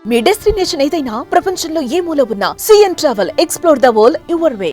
మీ destination ఏదైనా ప్రపంచంలో ఏ మూల ఉన్నా CN travel explore the world your way.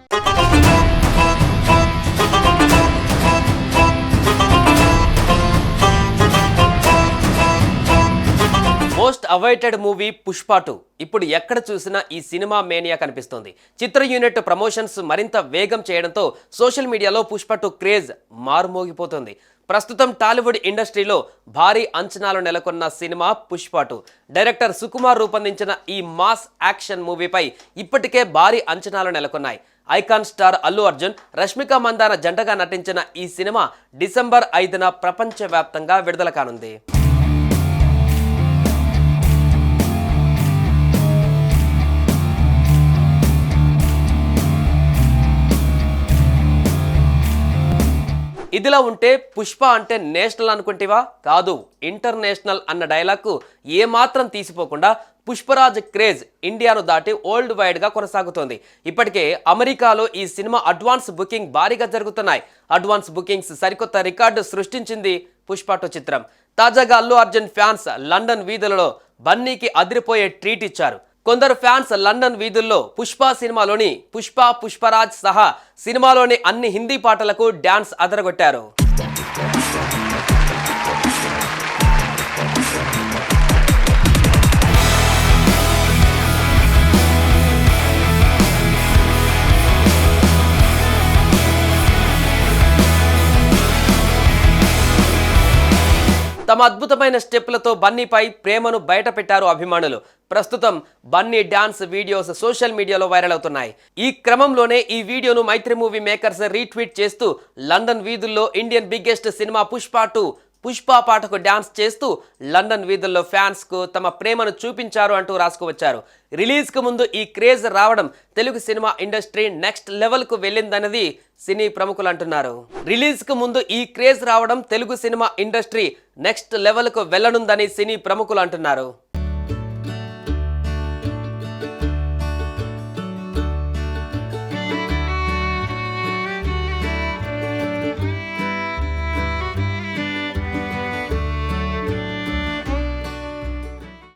Most awaited movie Pushpa 2 ఇప్పుడు ఎక్కడ చూసినా ఈ సినిమా మేనియా కనిపిస్తోంది. చిత్ర యూనిట్ ప్రమోషన్స్ మరింత వేగం చేయడంతో సోషల్ మీడియాలో పుష్ప 2 క్రేజ్ మారుమోగిపోతుంది. ప్రస్తుతం టాలీవుడ్ ఇండస్ట్రీలో భారీ అంచనాలు నెలకొన్న సినిమా పుష్ప 2. డైరెక్టర్ సుకుమార్ రూపొందించిన ఈ మాస్ యాక్షన్ మూవీపై ఇప్పటికే భారీ అంచనాలు నెలకొన్నాయి. ఐకాన్ స్టార్ అల్లు అర్జున్, రష్మిక మందాన జంటగా నటించిన ఈ సినిమా డిసెంబర్ 5న ప్రపంచవ్యాప్తంగా విడుదల కానుంది. ఇదిలా ఉంటే పుష్ప అంటే నేషనల్ అనుకుంటేవా? కాదు, ఇంటర్నేషనల్ అన్న డైలాగ్కు ఏమాత్రం తీసిపోకుండా పుష్పరాజ్ క్రేజ్ ఇండియాను దాటి వరల్డ్ వైడ్గా కొనసాగుతోంది. ఇప్పటికే అమెరికాలో ఈ సినిమా అడ్వాన్స్ బుకింగ్ భారీగా జరుగుతున్నాయి. అడ్వాన్స్ బుకింగ్స్ సరికొత్త రికార్డు సృష్టించింది పుష్ప 2 చిత్రం. తాజాగా అల్లు అర్జున్ ఫ్యాన్స్ లండన్ వీధులలో బన్నీకి అదిరిపోయే ట్రీట్ ఇచ్చారు. కొందరు ఫ్యాన్స్ లండన్ వీధుల్లో పుష్ప సినిమాలోని పుష్ప, పుష్పరాజ్ సహా సినిమాలోని అన్ని హిందీ పాటలకు డ్యాన్స్ అదరగొట్టారు. తమ అద్భుతమైన స్టెప్లతో బన్నీపై ప్రేమను బయట పెట్టారు అభిమానులు. ప్రస్తుతం బన్నీ డాన్స్ వీడియోస్ సోషల్ మీడియాలో వైరల్ అవుతున్నాయి. ఈ క్రమంలోనే ఈ వీడియోను మైత్రి మూవీ మేకర్స్ రీట్వీట్ చేస్తూ లండన్ వీధుల్లో Indian biggest cinema Pushpa 2 Pushpa పాటకు డాన్స్ చేస్తూ లండన్ వీధుల్లో ఫ్యాన్స్ కు తమ ప్రేమను చూపించారు అంటూ రాసుకువచ్చారు. రిలీజ్ కు ముందు ఈ క్రేజ్ రావడం Telugu cinema industry next level కు వెళ్ళిందన్నది సినీ ప్రముఖులు అంటున్నారు. రిలీజ్ కు ముందు ఈ క్రేజ్ రావడం Telugu cinema industry next level కు వెళ్ళనుందని సినీ ప్రముఖులు అంటున్నారు.